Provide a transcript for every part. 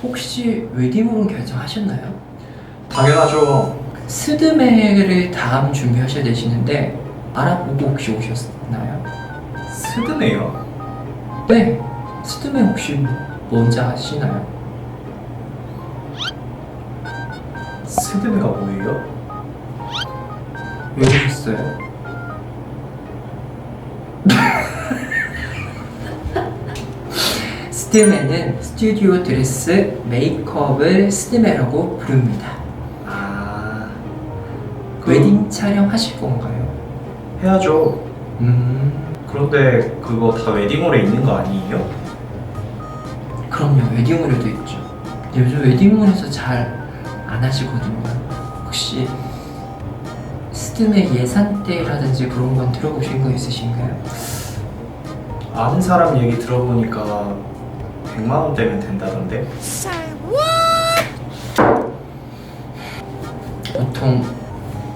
혹시 웨딩홀은 결정하셨나요? 당연하죠. 스드메를 다음 준비하셔야 되시는데 알아보고 혹시 오셨나요? 스드메요? 네, 스드메 혹시 뭔지 아시나요? 스드메가 뭐예요? 왜 오셨어요? 스드메는 스튜디오 드레스 메이크업을 스드메라고 부릅니다. 아... 웨딩 촬영하실 건가요? 해야죠. 그런데 그거 다 웨딩홀에 있는 거 아니에요? 그럼요, 웨딩홀에도 있죠. 요즘 웨딩홀에서 잘 안 하시거든요. 혹시 스드메 예산대라든지 그런 건 들어보신 거 있으신가요? 아는 사람 얘기 들어보니까 100만 원대면 된다던데? 보통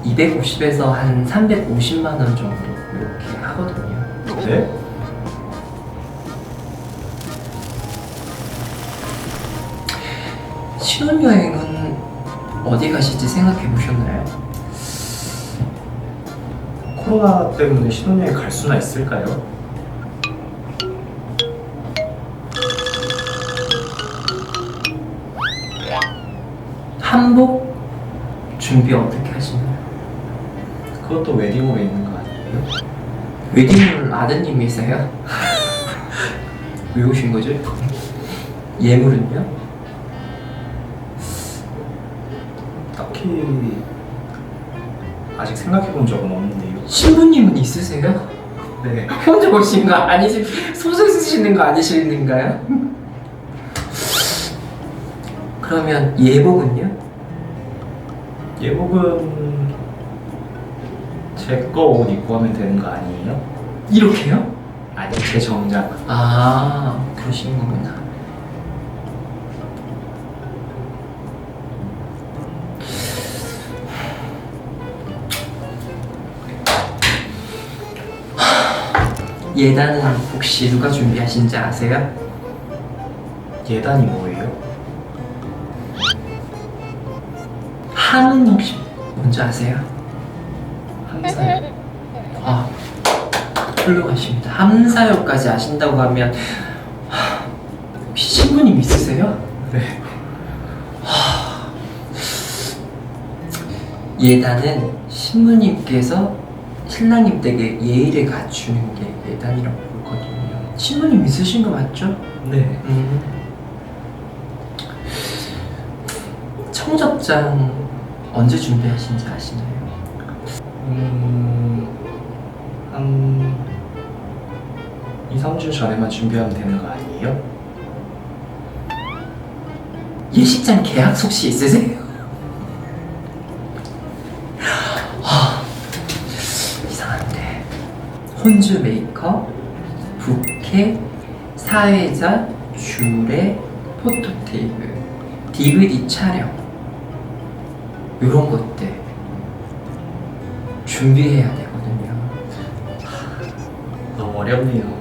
250에서 한 350만 원 정도 이렇게 하거든요. 네? 신혼여행은 어디 가실지 생각해 보셨나요? 코로나 때문에 신혼여행 갈 수나 있을까요? 한복 준비 어떻게 하시나요? 그것도 웨딩홀에 있는 거 아니에요? 웨딩홀 아드님이세요? 왜 오신 거죠? 예물은요? 딱히 아직 생각해 본 적은 없는데요. 신부님은 있으세요? 네. 혼자 오신 거 아니시, 소설 쓰시는 거 아니신가요? 그러면 예복은요? 예복은 제 거 옷 입고 하면 되는 거 아니에요? 이렇게요? 아니 제 정장. 아, 그러시는 거구나. 예단은 혹시 누가 준비하신지 아세요? 예단이 뭐예요? 한은 혹시 뭔지 아세요? 항상 아, 훌륭하십니다. 함사역까지 아신다고 하면 혹시 신부님 있으세요? 네. 예단은 신부님께서 신랑님 댁에 예의를 갖추는 게 예단이라고 부르거든요. 신부님 있으신 거 맞죠? 네. 청첩장 언제 준비하신지 아시나요? 한 2, 3주 전에만 준비하면 되는 거 아니에요? 예식장 계약서 혹시 있으세요? 이상한데. 혼주 메이크업, 부케, 사회자, 주례, 포토테이프, DVD 촬영 이런 것들 준비해야 되거든요. 너무 어렵네요.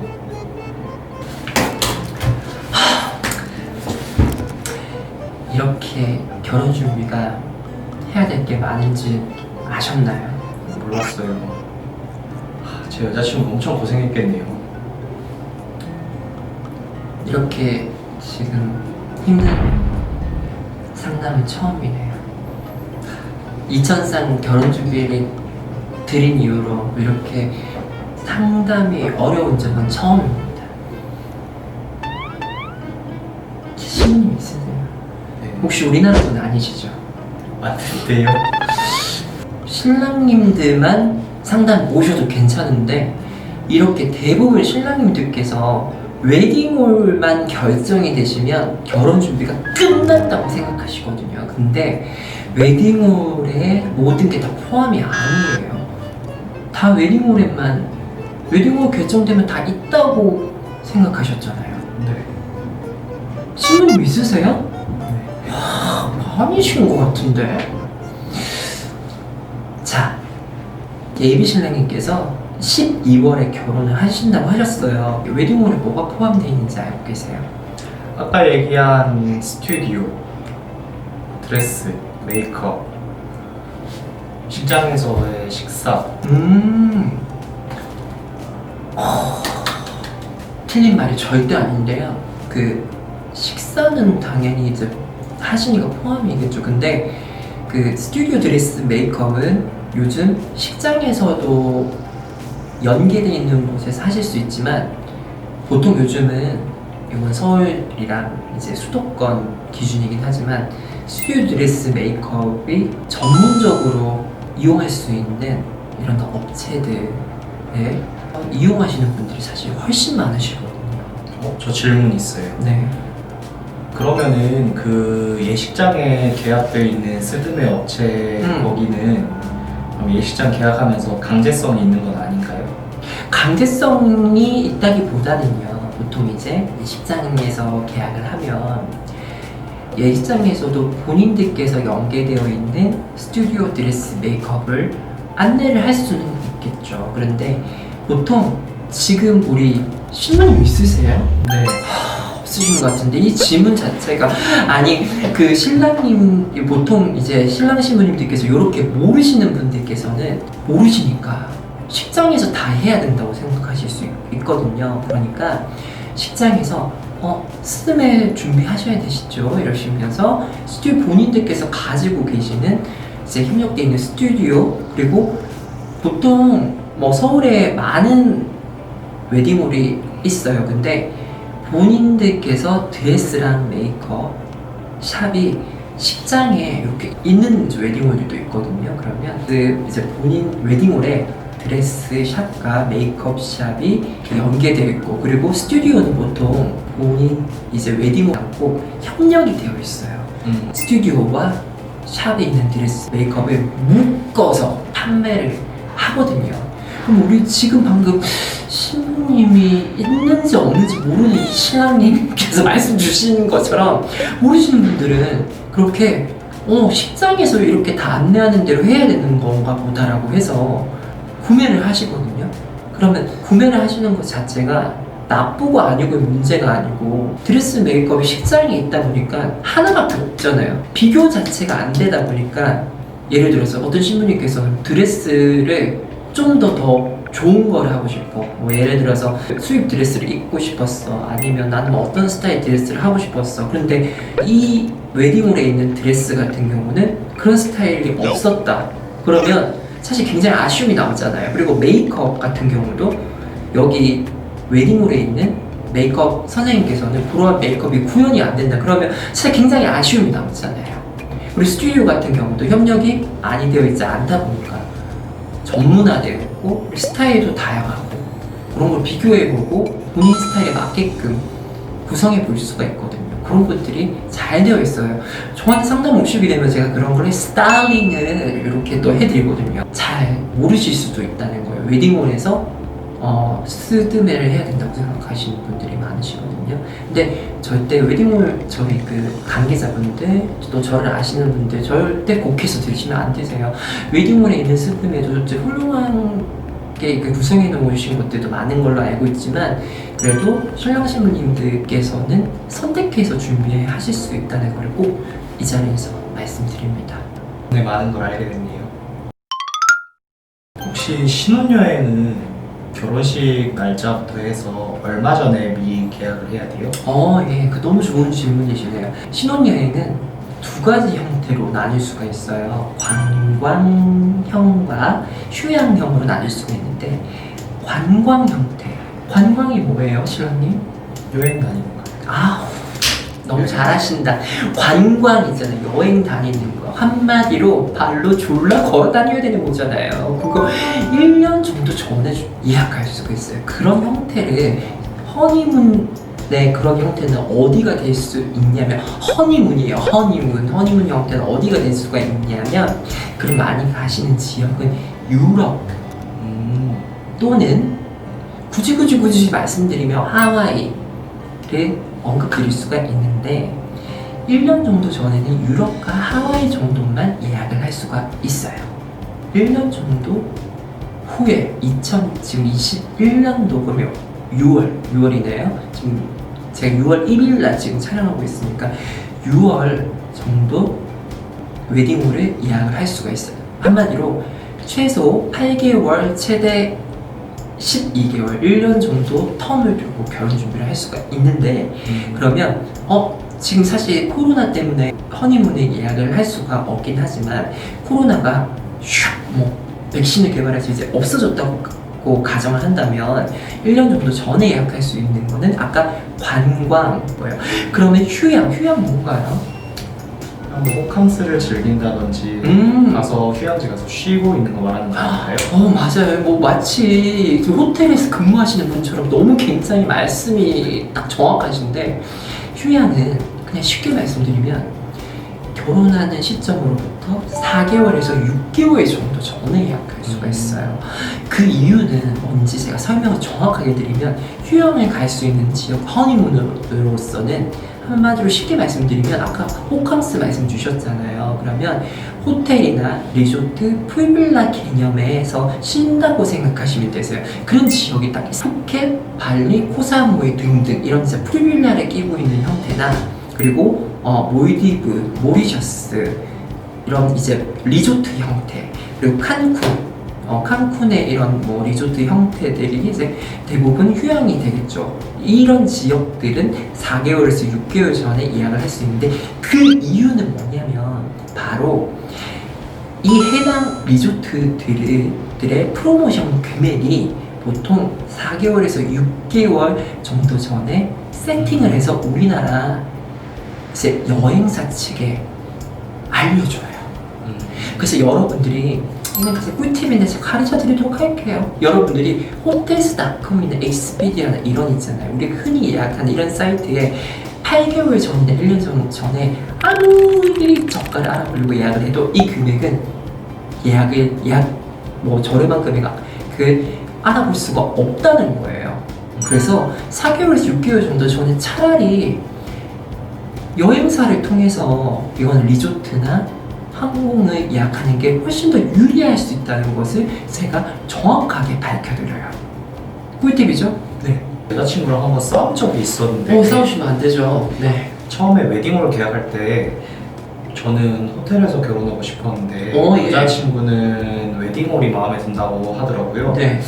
이렇게 결혼 준비가 해야 될 게 많은지 아셨나요? 몰랐어요. 제 여자친구 엄청 고생했겠네요. 이렇게 지금 힘든 상담은 처음이네요. 이천상 결혼 준비를 드린 이후로 이렇게 상담이 어려운 적은 처음입니다. 신부님 있으세요? 네. 혹시 우리나라 분 아니시죠? 맞는데요? 신랑님들만 상담 오셔도 괜찮은데 이렇게 대부분 신랑님들께서 웨딩홀만 결정이 되시면 결혼 준비가 끝났다고 생각하시거든요. 근데 웨딩홀에 모든 게 다 포함이 아니에요. 다 웨딩홀에만, 웨딩홀 결정되면 다 있다고 생각하셨잖아요. 네. 신부님 있으세요? 네. 아니신 것 같은데. 자, 예비 신랑님께서 12월에 결혼을 하신다고 하셨어요. 웨딩홀에 뭐가 포함되어 있는지 알고 계세요? 아까 얘기한 스튜디오, 드레스, 메이크업, 식장에서의 식사. 틀린 말이 절대 아닌데요. 그 식사는 당연히 이제 하시니까 포함이겠죠. 근데 그 스튜디오 드레스 메이크업은 요즘 식장에서도 연계되어 있는 곳에서 하실 수 있지만 보통 요즘은 이건 서울이랑 이제 수도권 기준이긴 하지만 스튜디오 드레스 메이크업이 전문적으로 이용할 수 있는 이런 업체들에 이용하시는 분들이 사실 훨씬 많으시거든요. 저 질문 있어요. 네. 그러면은 그 예식장에 계약되어 있는 스드메 업체 거기는 그럼 예식장 계약하면서 강제성이 있는 건 아닌가요? 강제성이 있다기보다는요. 보통 이제 식장에서 계약을 하면 예식장에서도 본인들께서 연계되어 있는 스튜디오 드레스 메이크업을 안내를 할 수는 있겠죠. 그런데 보통 지금 우리 신부님 있으세요? 네. 없으신 것 같은데 이 질문 자체가 아니 그 신랑님 보통 이제 신랑 신부님들께서 이렇게 모르시는 분들께서는 모르시니까 식장에서 다 해야 된다고 생각하실 수 있거든요. 그러니까 식장에서 스드메 준비하셔야 되시죠 이러시면서 스튜디오 본인들께서 가지고 계시는 이제 협력되어 있는 스튜디오 그리고 보통 뭐 서울에 많은 웨딩홀이 있어요. 근데 본인들께서 드레스랑 메이크업 샵이 식장에 이렇게 있는 웨딩홀들도 있거든요. 그러면 그 이제 본인 웨딩홀에 드레스 샵과 메이크업 샵이 연계되어 있고 그리고 스튜디오는 보통 본인 이제 웨딩홀하고 협력이 되어 있어요. 스튜디오와 샵에 있는 드레스 메이크업을 묶어서 판매를 하거든요. 그럼 우리 지금 방금 신부님이 있는지 없는지 모르는 신랑님께서 말씀 주신 것처럼 모르시는 분들은 그렇게 식장에서 이렇게 다 안내하는 대로 해야 되는 건가 보다라고 해서 구매를 하시거든요. 그러면 구매를 하시는 것 자체가 나쁘고 아니고 문제가 아니고 드레스 메이크업이 식장에 있다 보니까 하나밖에 없잖아요. 비교 자체가 안 되다 보니까 예를 들어서 어떤 신부님께서 드레스를 좀 더 좋은 걸 하고 싶어. 뭐 예를 들어서 수입 드레스를 입고 싶었어. 아니면 나는 뭐 어떤 스타일 드레스를 하고 싶었어. 그런데 이 웨딩홀에 있는 드레스 같은 경우는 그런 스타일이 없었다. 그러면 사실 굉장히 아쉬움이 남잖아요. 그리고 메이크업 같은 경우도 여기 웨딩홀에 있는 메이크업 선생님께서는 그러한 메이크업이 구현이 안 된다. 그러면 사실 굉장히 아쉬움이 남잖아요. 우리 스튜디오 같은 경우도 협력이 많이 되어 있지 않다 보니까 전문화되어 있고 스타일도 다양하고 그런 걸 비교해보고 본인 스타일에 맞게끔 구성해 볼 수가 있거든요. 그런 것들이 잘 되어 있어요. 저한테 상담 오시게 되면 제가 그런 걸 스타일링을 이렇게 또 해드리거든요. 잘 모르실 수도 있다는 거예요. 웨딩홀에서 스드메를 해야 된다고 생각하시는 분들이 많으시거든요. 근데 절대 웨딩홀 저희 그 관계자분들 또 저를 아시는 분들 절대 곡해서 들으시면 안 되세요. 웨딩홀에 있는 스드메도 훌륭하게 구성해 놓으신 것들도 많은 걸로 알고 있지만 그래도 신랑 신부님들께서는 선택해서 준비하실 수 있다는 걸 꼭 이 자리에서 말씀드립니다. 네, 많은 걸 알게 됐네요. 혹시 신혼여행은 결혼식 날짜부터 해서 얼마 전에 미리 계약을 해야 돼요? 예, 그 너무 좋은 질문이시네요. 신혼여행은 두 가지 형태로 나뉠 수가 있어요. 관광형과 휴양형으로 나뉠 수가 있는데 관광 형태. 관광이 뭐예요, 신랑님? 여행 다니는 거. 너무 잘하신다. 관광 있잖아요. 여행 다니는 거. 한마디로 발로 졸라 걸어 다녀야 되는 거잖아요. 그거 1년 정도 전에 예약할 수가 있어요. 그런 형태를 허니문의 그런 형태는 어디가 될 수 있냐면 허니문이에요. 허니문 형태는 어디가 될 수가 있냐면 그럼 많이 가시는 지역은 유럽 또는 굳이 말씀드리면 하와이를 언급드릴 수가 있는데 1년 정도 전에는 유럽과 하와이 정도만 예약을 할 수가 있어요. 1년 정도 후에 지금 21년도 그러면 6월이네요. 지금 제가 6월 1일 날 지금 촬영하고 있으니까 6월 정도 웨딩홀을 예약을 할 수가 있어요. 한마디로 최소 8개월, 최대 12개월, 1년 정도 텀을 두고 결혼 준비를 할 수가 있는데 그러면 지금 사실 코로나 때문에 허니문을 예약을 할 수가 없긴 하지만 코로나가 뭐 백신을 개발해서 이제 없어졌다고 가정을 한다면 1년 정도 전에 예약할 수 있는 거는 아까 관광 뭐예요? 그러면 휴양 뭔가요? 뭐 호캉스를 즐긴다든지 가서 휴양지 가서 쉬고 있는 거 말하는 거 아닌가요? 맞아요. 뭐 마치 그 호텔에서 근무하시는 분처럼 너무 굉장히 말씀이 딱 정확하신데 휴양은 그냥 쉽게 말씀드리면 결혼하는 시점으로부터 4개월에서 6개월 정도 전에 예약할 수가 있어요. 그 이유는 뭔지 제가 설명을 정확하게 드리면 휴양을 갈 수 있는 지역 허니문으로서는 한마디로 쉽게 말씀드리면 아까 호캉스 말씀 주셨잖아요. 그러면 호텔이나 리조트, 풀빌라 개념에서 쉰다고 생각하시면 되세요. 그런 지역이 딱 푸켓, 발리, 코사무이 등등 이런 이제 풀빌라를 끼고 있는 형태나 그리고 몰디브, 모리셔스 이런 이제 리조트 형태 그리고 칸쿤의 이런 뭐 리조트 형태들이 이제 대부분 휴양이 되겠죠. 이런 지역들은 4개월에서 6개월 전에 예약을 할 수 있는데 그 이유는 뭐냐면 바로 이 해당 리조트들의 프로모션 금액이 보통 4개월에서 6개월 정도 전에 세팅을 해서 우리나라 이제 여행사 측에 알려줘요. 그래서 여러분들이 이건 진짜 꿀팁인데 제가 가르쳐 드리도록 할게요. 여러분들이 호텔스닷컴이나 익스피디아나 이런 있잖아요. 우리가 흔히 예약하는 이런 사이트에 8개월 전이나 1년 전에 아무리 저가를 알아보려고 예약을 해도 이 금액은 예약 뭐 저렴한 금액 알아볼 수가 없다는 거예요. 그래서 4개월에서 6개월 정도 전에 차라리 여행사를 통해서 이건 리조트나 항공을 예약하는 게 훨씬 더 유리할 수 있다는 것을 제가 정확하게 밝혀드려요. 꿀팁이죠? 네. 여자친구랑 한번 싸운 적이 있었는데 싸우시면 안 되죠. 네. 처음에 웨딩홀 계약할 때 저는 호텔에서 결혼하고 싶었는데 예. 여자친구는 웨딩홀이 마음에 든다고 하더라고요. 네.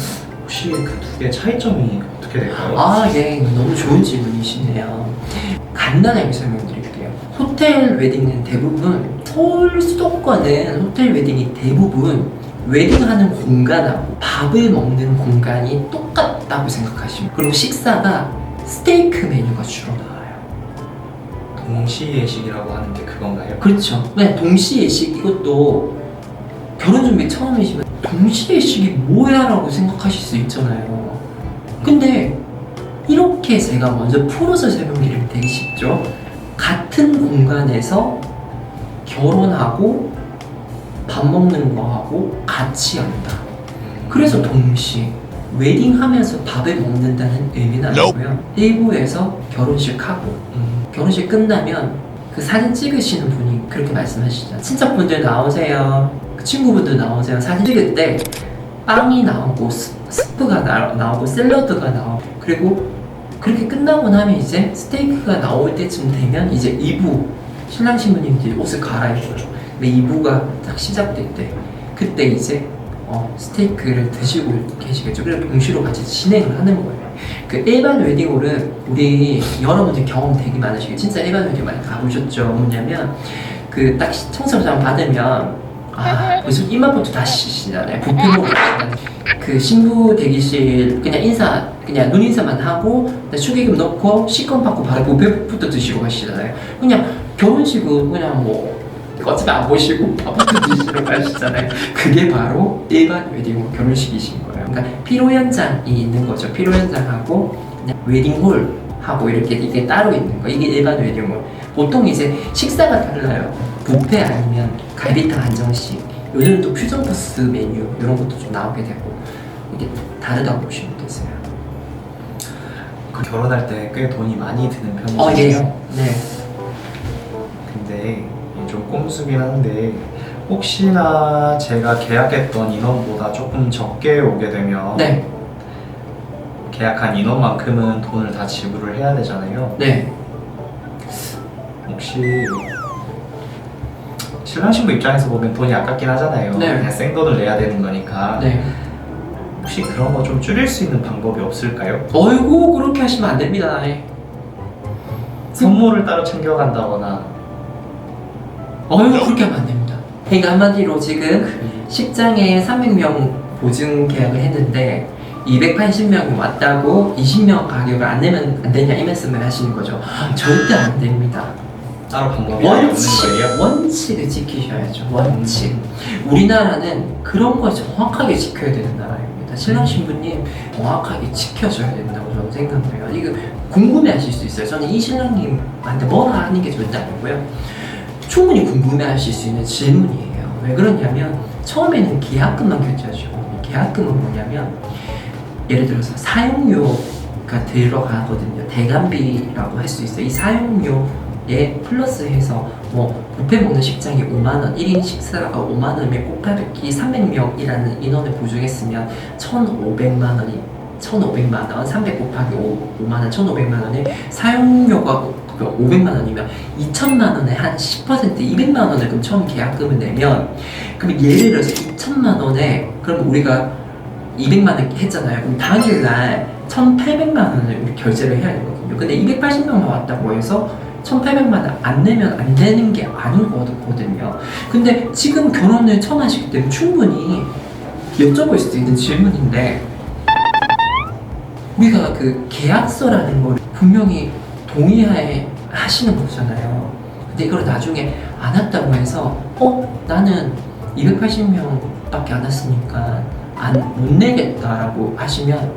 혹시 그 두 개의 차이점이 어떻게 될까요? 예. 너무 좋은 질문이시네요. 간단하게 설명드릴게요. 호텔 웨딩은 대부분 서울 수도권은 호텔 웨딩이 대부분 웨딩하는 공간하고 밥을 먹는 공간이 똑같다고 생각하시면 그리고 식사가 스테이크 메뉴가 주로 나와요. 동시예식이라고 하는 게 그건가요? 그렇죠. 네, 동시예식 이것도 결혼 준비 처음이시면 동시예식이 뭐야 라고 생각하실 수 있잖아요. 근데 이렇게 제가 먼저 풀어서 설명드리면 되게 쉽죠. 같은 공간에서 결혼하고 밥 먹는 거하고 같이 한다. 그래서 동시 웨딩하면서 밥을 먹는다는 의미는 아니고요. 일부에서 결혼식하고 결혼식 끝나면 그 사진 찍으시는 분이 그렇게 말씀하시죠. 친척분들 나오세요. 그 친구분들 나오세요. 사진 찍을 때 빵이 나오고 스프가 나오고 샐러드가 나오고 그리고 그렇게 끝나고 나면 이제 스테이크가 나올 때쯤 되면 이제 2부 신랑 신부님들이 옷을 갈아입어요. 근데 2부가 딱 시작될 때 그때 이제 스테이크를 드시고 계시겠죠. 그래서 동시로 같이 진행을 하는 거예요. 그 일반 웨딩홀은 우리 여러분들 경험 되게 많으시고 진짜 일반 웨딩 많이 가보셨죠. 뭐냐면 그 딱 청첩장 받으면 무슨 입맛부터 다 시시잖아요. 뷔페 먹으러 가시잖아요. 그 신부 대기실 그냥 눈인사만 하고 축의금 넣고 식권 받고 바로 뷔페부터 드시러 가시잖아요. 그냥 결혼식은 그냥 뭐 어차피 안 보시고 밥부터 드시러 가시잖아요. 그게 바로 일반 웨딩홀 결혼식이신 거예요. 그러니까 피로 현장이 있는 거죠. 피로 현장하고 웨딩홀하고 이게 따로 있는 거. 이게 일반 웨딩홀. 보통 이제 식사가 달라요. 뷔페 아니면 갈비탕 한정식. 요즘 또 퓨전 코스 메뉴 이런 것도 좀 나오게 되고 이게 다르다고 보시면 되세요. 결혼할 때 꽤 돈이 많이 드는 편이죠. 예. 네. 근데 좀 꼼수긴 한데 혹시나 제가 계약했던 인원보다 조금 적게 오게 되면 네. 계약한 인원만큼은 돈을 다 지불을 해야 되잖아요. 네. 혹시 신랑 신부 입장에서 보면 돈이 아깝긴 하잖아요. 네. 그냥 생돈을 내야 되는 거니까. 네. 혹시 그런 거 좀 줄일 수 있는 방법이 없을까요? 어이구 그렇게 하시면 안 됩니다. 선물을 따로 챙겨간다거나. 어이구 그렇게 하면 안 됩니다. 그러니까 한마디로 지금 식장에 300명 보증 계약을 했는데 280명이 왔다고 20명 가격을 안 내면 안 되냐 이 말씀을 하시는 거죠. 절대 안 됩니다. 따로 방법이 없는 거예요? 원칙을 지키셔야죠. 원칙. 우리나라는 그런 걸 정확하게 지켜야 되는 나라입니다. 신랑 신부님 정확하게 지켜줘야 된다고 저는 생각해요. 이거 궁금해하실 수 있어요. 저는 이 신랑님한테 뭐라 하는 게 절대 아니고요. 충분히 궁금해하실 수 있는 질문이에요. 왜 그러냐면 처음에는 계약금만 결제하시고 계약금은 뭐냐면 예를 들어서 사용료가 들어가거든요. 대관비라고 할 수 있어요. 이 사용료에 플러스해서 뭐 뷔페 먹는 식장이 5만원, 1인 식사가 5만원이면 곱하기 300명이라는 인원을 보증했으면 1,500만원이 1,500만원, 300 곱하기 5만원, 1,500만원에 사용료가 500만원이면 2천만원에 한 10% 200만원을 그럼 처음 계약금을 내면 그럼 예를 들어서 2천만원에 그럼 우리가 200만원 했잖아요. 그럼 당일날 1,800만원을 우리 결제를 해야 되거든요. 근데 280명만 왔다고 해서 1,800만원 안 내면 안 되는 게 아니거든요. 근데 지금 결혼을 처음 하시기 때문에 충분히 여쭤볼 수 있는 질문인데 우리가 그 계약서라는 걸 분명히 동의하에 하시는 거잖아요. 근데 이걸 나중에 안 왔다고 해서 나는 280명밖에 안 왔으니까 못 내겠다라고 하시면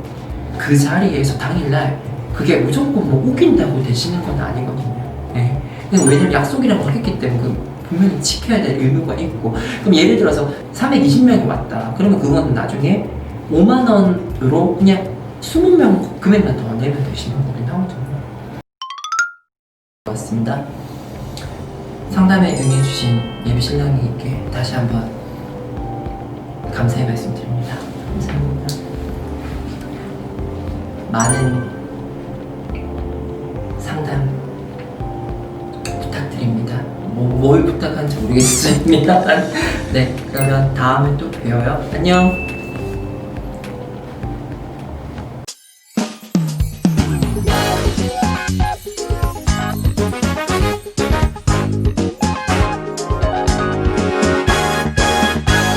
그 자리에서 당일날 그게 무조건 뭐 우긴다고 되시는 건 아니거든요. 네. 왜냐면 약속이라고 하겠기 때문에 분명히 지켜야 될 의무가 있고 그럼 예를 들어서 320명이 왔다. 그러면 그건 나중에 5만 원으로 그냥 20명 금액만 더 내면 되시는 거긴 하거든요. 맞습니다. 상담에 응해주신 예비 신랑님께 다시 한번 감사의 말씀 드립니다. 감사합니다. 많은 상담 부탁드립니다. 뭘 부탁한지 모르겠습니다. 네, 그러면 다음에 또 봬요. 안녕.